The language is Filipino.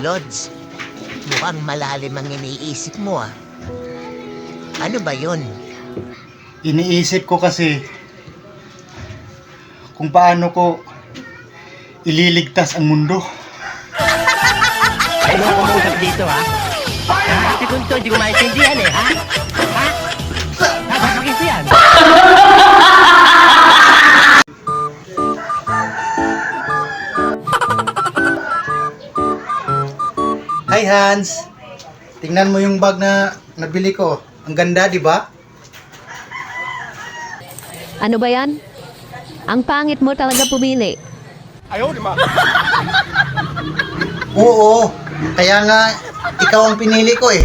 Lods, mukhang malalim ang iniisip mo ah. Ano ba yun? Iniisip ko kasi kung paano ko ililigtas ang mundo. Ano ko umusap dito, ha? Kasi kung to, hindi ko maintindihan eh, ha? Ha? Napapagin ko yan. Hi Hans! Tingnan mo yung bag na nabili ko. Ang ganda, di ba? Ano ba yan? Ang pangit mo talaga pumili. Oo, kaya nga ikaw ang pinili ko eh.